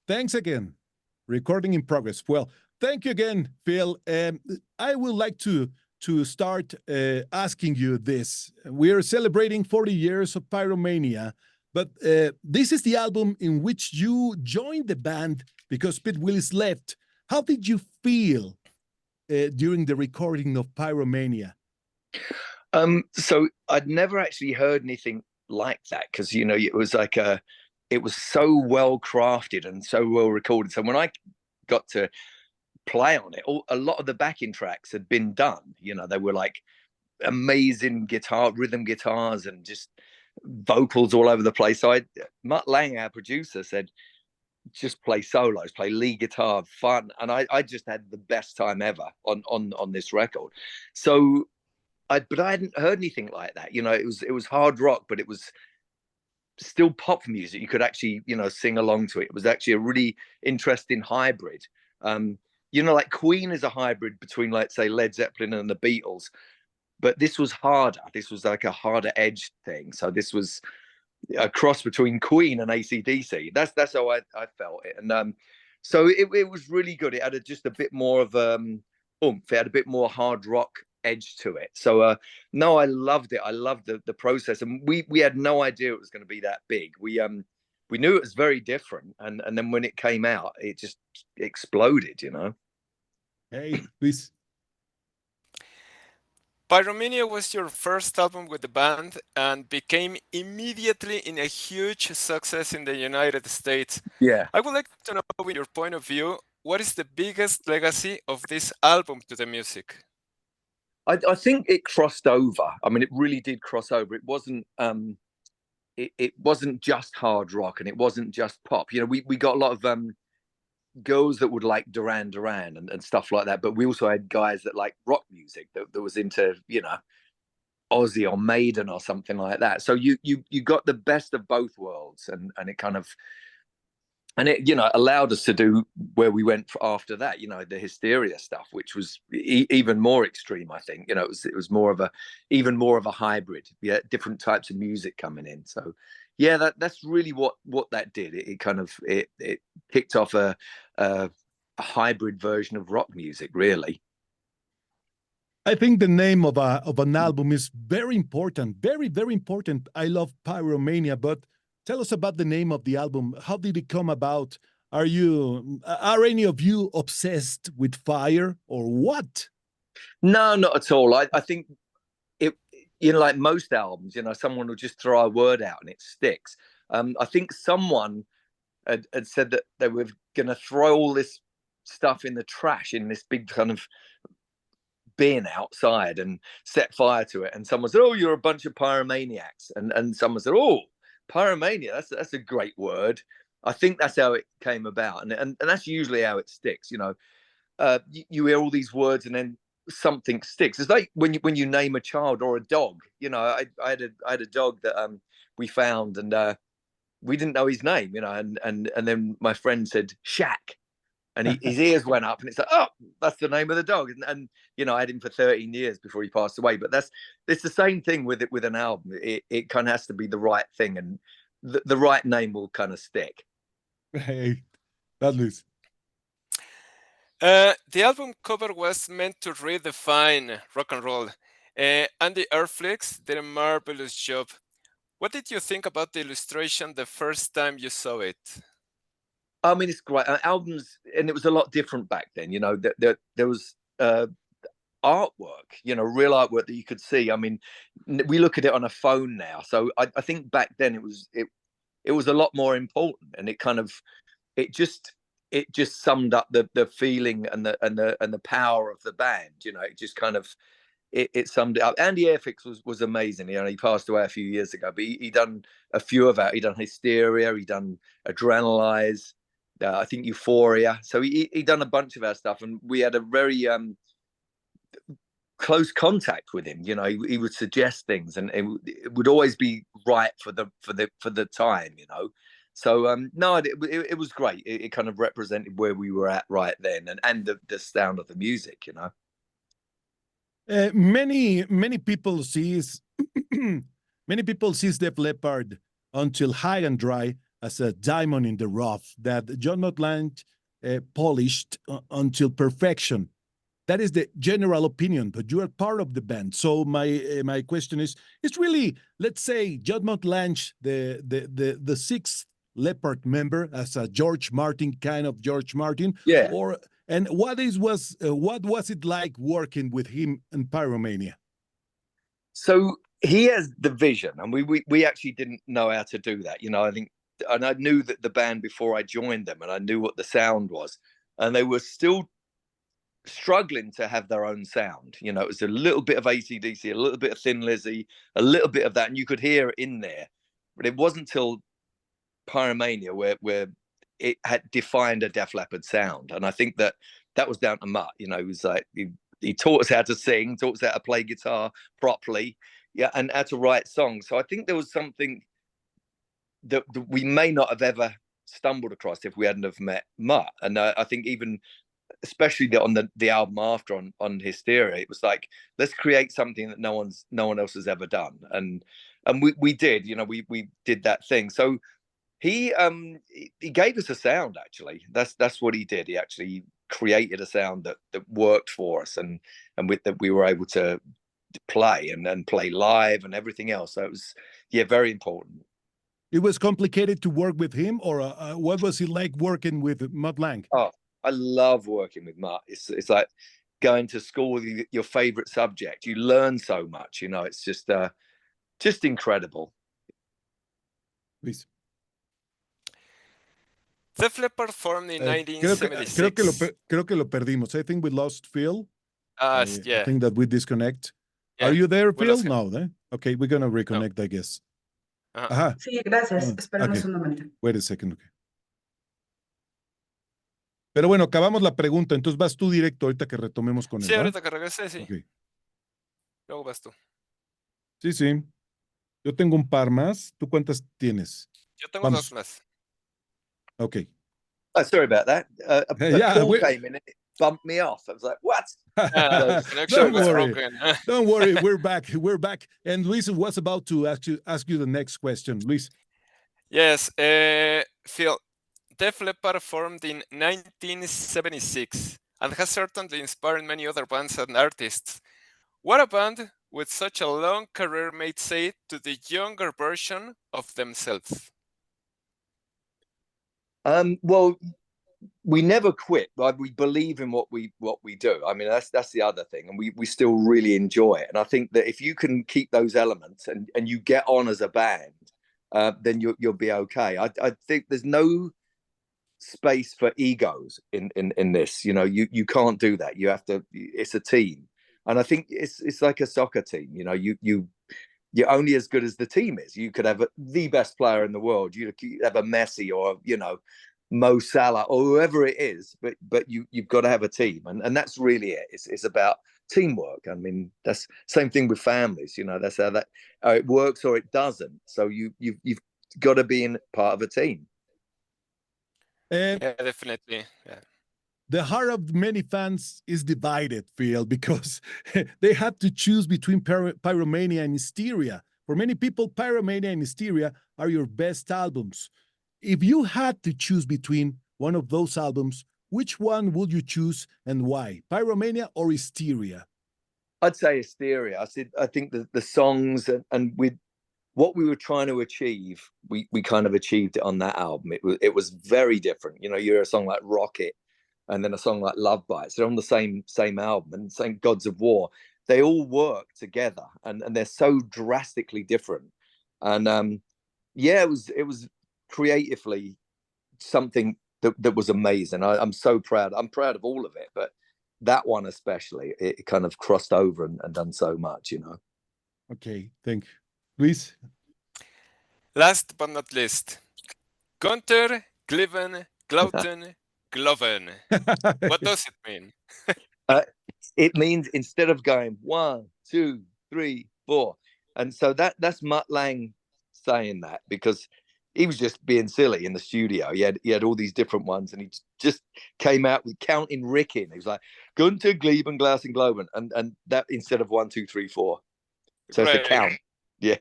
Thanks again. Recording in progress. Well, thank you again, Phil. I would like to start asking you this. We are celebrating 40 years of Pyromania, but this is the album in which you joined the band because Pete Willis left. How did you feel during the recording of Pyromania? So I'd never actually heard anything like that because it was like it was so well crafted and so well recorded. So when I got to play on it, a lot of the backing tracks had been done. They were like amazing rhythm guitars and just vocals all over the place. So Mutt Lang, our producer, said, just play solos, play lead guitar, fun. And I just had the best time ever on this record. So but I hadn't heard anything like that. It was hard rock, but it was still pop music. You could actually, sing along to it. It was actually a really interesting hybrid. Like Queen is a hybrid between, let's say, Led Zeppelin and the Beatles, but this was harder. This was like a harder edged thing. So this was a cross between Queen and AC/DC. That's how I felt it. And so it was really good. It had just a bit more of oomph. It had a bit more hard rock edge to it. So no, I loved it. I loved the process, and we had no idea it was going to be that big. We knew it was very different, and then when it came out, it just exploded. Hey, please. Pyromania was your first album with the band and became immediately in a huge success in the United States. Yeah. I would like to know, in your point of view, what is the biggest legacy of this album to the music? I think it crossed over. I mean, it really did cross over. It wasn't it wasn't just hard rock and it wasn't just pop. We got a lot of girls that would like Duran Duran and stuff like that, but we also had guys that like rock music that was into Ozzy or Maiden or something like that. So you got the best of both worlds, and it kind of, and it allowed us to do where we went after that, the Hysteria stuff, which was even more extreme. I think it was more of a hybrid, different types of music coming in. So yeah, that's really what that did. It kind of it kicked off a hybrid version of rock music, really. I think the name of an album is very important, very, very important. I love Pyromania, but tell us about the name of the album. How did it come about? Are any of you obsessed with fire or what? No, not at all. I think it, like most albums, someone will just throw a word out and it sticks. I think someone had said that they were going to throw all this stuff in the trash in this big kind of bin outside and set fire to it. And someone said, "Oh, you're a bunch of pyromaniacs." And someone said, "Oh, pyromania, that's a great word." I think that's how it came about, and that's usually how it sticks. You hear all these words and then something sticks. It's like when you name a child or a dog. I had a dog that we found, and we didn't know his name. And then my friend said Shaq, and his ears went up, and it's like, oh, that's the name of the dog. And I had him for 13 years before he passed away. But it's the same thing with an album. It kind of has to be the right thing, and the right name will kind of stick. Hey, that is. The album cover was meant to redefine rock and roll. Andy Erflix did a marvelous job. What did you think about the illustration the first time you saw it? I mean, it's great. Albums, and it was a lot different back then. There was artwork, real artwork that you could see. I mean, we look at it on a phone now. So I think back then it was a lot more important, and it just summed up the feeling and the power of the band. It just kind of it summed it up. Andy Erflix was amazing. He passed away a few years ago, but he done a few of that. He done Hysteria, he done Adrenalize, I think Euphoria. So he done a bunch of our stuff, and we had a very close contact with him. He would suggest things, and it would always be right for the time. So no, it was great. It kind of represented where we were at right then, and the sound of the music. Many people sees Def Leppard until High and Dry as a diamond in the rough that John Motland polished until perfection. That is the general opinion, but you are part of the band. So my question is, it's really, let's say, John Motland, the sixth Leppard member, as a George Martin, kind of George Martin, Yeah. And what was it like working with him in Pyromania? So he has the vision, and we actually didn't know how to do that. I think, and I knew that the band before I joined them, and I knew what the sound was, and they were still struggling to have their own sound. It was a little bit of AC/DC, a little bit of Thin Lizzy, a little bit of that, and you could hear it in there. But it wasn't till Pyromania where it had defined a Def Leppard sound, and I think that was down to Mutt. He was like he taught us how to sing, taught us how to play guitar properly, and how to write songs. So I think there was something that we may not have ever stumbled across if we hadn't have met Mutt. And I think even, especially on the album after on Hysteria, it was like, let's create something that no one else has ever done, and we did. We did that thing. So he gave us a sound. Actually, that's what he did. He actually created a sound that worked for us, and with that we were able to play and play live and everything else. So it was very important. It was complicated to work with him, or what was he like working with Mutt Lange? Oh, I love working with Mutt. It's like going to school with your favorite subject. You learn so much. It's just incredible. Please. Def Leppard formed in 1976. Creo que lo perdimos. I think we lost Phil. Yeah. I think that we disconnect. Yeah. Are you there, Phil? No, okay, we're going to reconnect, I guess. Ajá. Sí, gracias. Esperamos un momento. Wait a second. Okay. Pero bueno, acabamos la pregunta, entonces vas tú directo ahorita que retomemos con él. Sí, ahorita que regrese, sí. Okay. Luego vas tú. Sí. Yo tengo un par más. ¿Tú cuántas tienes? Yo tengo dos más. Okay. Oh, sorry about that. A call came in and it bumped me off. I was like, what? Don't worry. We're back. And Luis was about to ask you the next question. Luis. Yes, Phil, Def Leppard formed in 1976 and has certainly inspired many other bands and artists. What a band with such a long career might say to the younger version of themselves? Well, we never quit, but we believe in what we do. I mean, that's the other thing, and we still really enjoy it. And I think that if you can keep those elements and you get on as a band, then you'll be okay. I think there's no space for egos in this. You can't do that. You have to. It's a team, and I think it's like a soccer team. You're only as good as the team is. You could have the best player in the world. You have a Messi or Mo Salah or whoever it is, but you've got to have a team, and that's really it. It's about teamwork. I mean, that's same thing with families. That's how it works or it doesn't. So you've got to be in part of a team. Yeah, definitely. Yeah. The heart of many fans is divided, Phil, because they have to choose between Pyromania and Hysteria. For many people, Pyromania and Hysteria are your best albums. If you had to choose between one of those albums, which one would you choose and why? Pyromania or Hysteria? I'd say Hysteria. I think the songs and with what we were trying to achieve, we kind of achieved it on that album. It was very different. You hear a song like Rocket and then a song like Love Bites. They're on the same album, and same Gods of War. They all work together, and they're so drastically different. And it was creatively something that was amazing. I'm so proud. I'm proud of all of it, but that one especially, it kind of crossed over and done so much. Okay, thank you. Luis? Last but not least, Gunter, Gliven, Glauten, Gloven. What does it mean? It means instead of going 1, 2, 3, 4, and so that's Mutt Lange saying that, because he was just being silly in the studio. He had all these different ones, and he just came out with counting Rick in. He was like Gunter, Gleben, Glausen, Globen, and that instead of 1, 2, 3, 4. So it's a count. Yeah.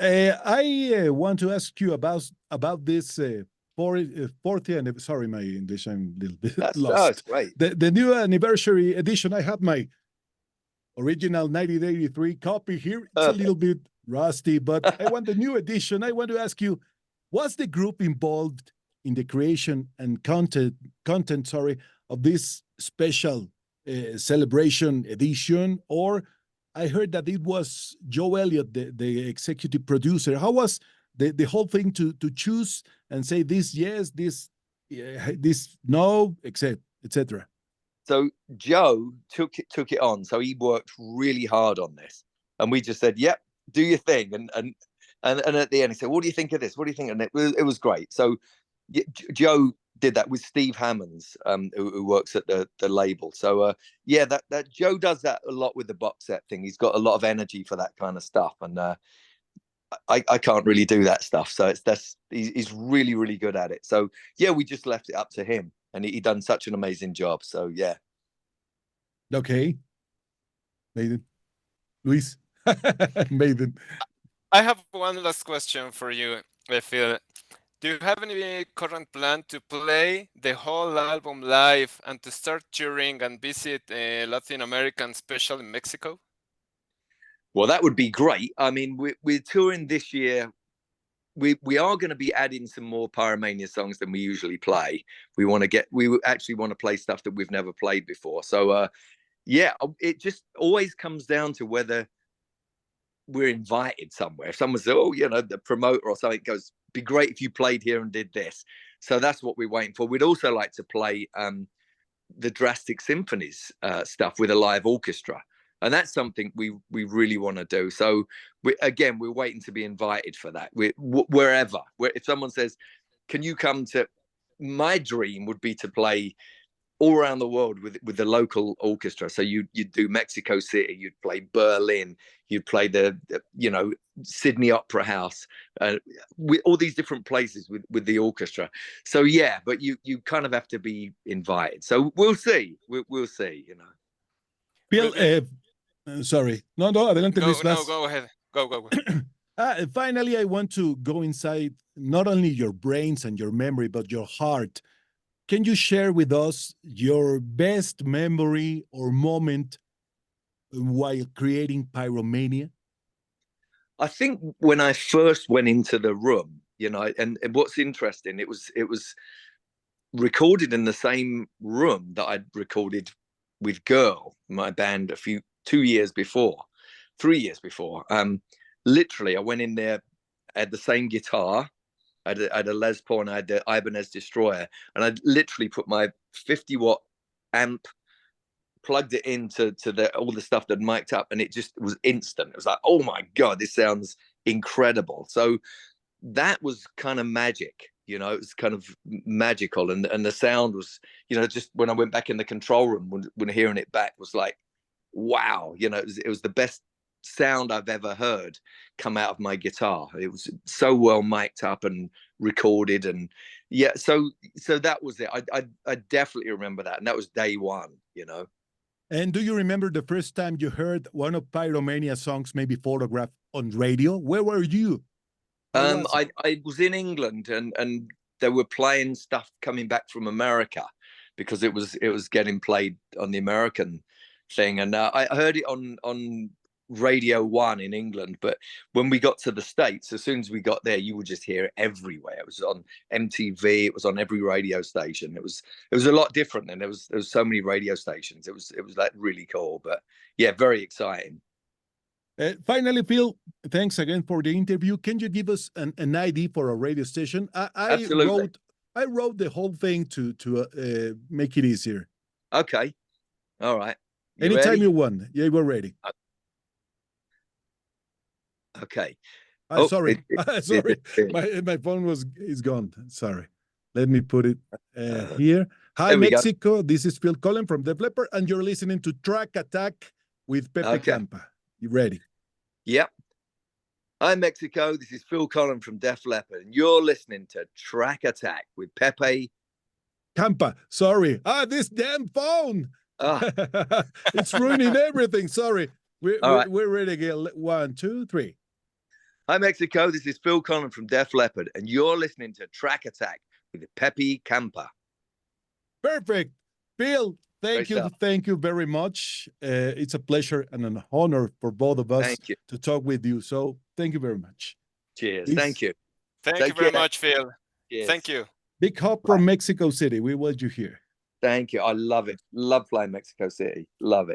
I want to ask you about this 40th. Sorry, my English, I'm a little bit lost. That's great. The new anniversary edition. I have my original 1983 copy here. It's a little bit rusty, but I want the new edition. I want to ask you, was the group involved in the creation and content of this special celebration edition, or I heard that it was Joe Elliott, the executive producer? How was the whole thing to choose and say this yes, this no, etc. So Joe took it on. So he worked really hard on this, and we just said, "Yep, do your thing." And at the end, he said, "What do you think of this? What do you think?" And it was great. So Joe did that with Steve Hammonds, who works at the label. So yeah, that Joe does that a lot with the box set thing. He's got a lot of energy for that kind of stuff, and I can't really do that stuff. So he's really, really good at it. So yeah, we just left it up to him, and he done such an amazing job. So yeah. Okay, Maiden, Luis, Maiden. I have one last question for you, Phil. Do you have any current plan to play the whole album live and to start touring and visit Latin America, especially Mexico? Well, that would be great. I mean, we're touring this year. We are going to be adding some more Pyromania songs than we usually play. We actually want to play stuff that we've never played before. So yeah, it just always comes down to whether we're invited somewhere. If someone says, "Oh, the promoter or something goes, be great if you played here and did this." So that's what we're waiting for. We'd also like to play the Drastic Symphonies stuff with a live orchestra, and that's something we really want to do. So we're waiting to be invited for that. Wherever if someone says, "Can you come to?" My dream would be to play all around the world with the local orchestra. So you'd do Mexico City, you'd play Berlin, you'd play the Sydney Opera House, with all these different places with the orchestra. So yeah, but you kind of have to be invited. So we'll see. We'll see. Bill, sorry, no, adelante, Luis. No, go ahead. Go. Finally, I want to go inside not only your brains and your memory, but your heart. Can you share with us your best memory or moment while creating Pyromania? I think when I first went into the room, and what's interesting, it was recorded in the same room that I'd recorded with Girl, my band, 3 years before. Literally, I went in there, I had the same guitar. I had a Les Paul, and I had the Ibanez Destroyer, and I literally put my 50-watt amp, plugged it into all the stuff that mic'd up, and it just was instant. It was like, oh my God, this sounds incredible. So that was kind of magic, it was kind of magical, and the sound was, just when I went back in the control room, when hearing it back was like, wow, it was the best sound I've ever heard come out of my guitar. It was so well mic'd up and recorded, and yeah, so that was it. I definitely remember that, and that was day one. And do you remember the first time you heard one of Pyromania songs, maybe photographed on radio? Where were you? I was in England, and they were playing stuff coming back from America, because it was getting played on the American thing, and I heard it on Radio 1 in England. But when we got to the States, as soon as we got there, you would just hear it everywhere. It was on MTV, it was on every radio station. It was a lot different, and there was so many radio stations. It was like really cool. But yeah, very exciting. Finally, Phil, thanks again for the interview. Can you give us an ID for a radio station? Absolutely. I wrote the whole thing to make it easier. Okay, all right. Anytime ready? you want. Yeah, we're ready. Okay. Sorry. Sorry. My phone is gone. Sorry. Let me put it here. Hi, Mexico. This is Phil Collen from Def Leppard, and you're listening to Track Attack with Pepe Campa. You ready? Yep. Hi, Mexico. This is Phil Collen from Def Leppard, and you're listening to Track Attack with Pepe Campa. Sorry. This damn phone. It's ruining everything. Sorry. We're ready again. 1, 2, 3. Hi, Mexico. This is Phil Collen from Def Leppard, and you're listening to Track Attack with Pepe Campa. Perfect. Phil, thank you very much. It's a pleasure and an honor for both of us to talk with you. So thank you very much. Cheers. Peace. Thank you. Thank you very much, Phil. Cheers. Thank you. Big hop from Mexico City. We want you here. Thank you. I love it. Love flying Mexico City. Love it.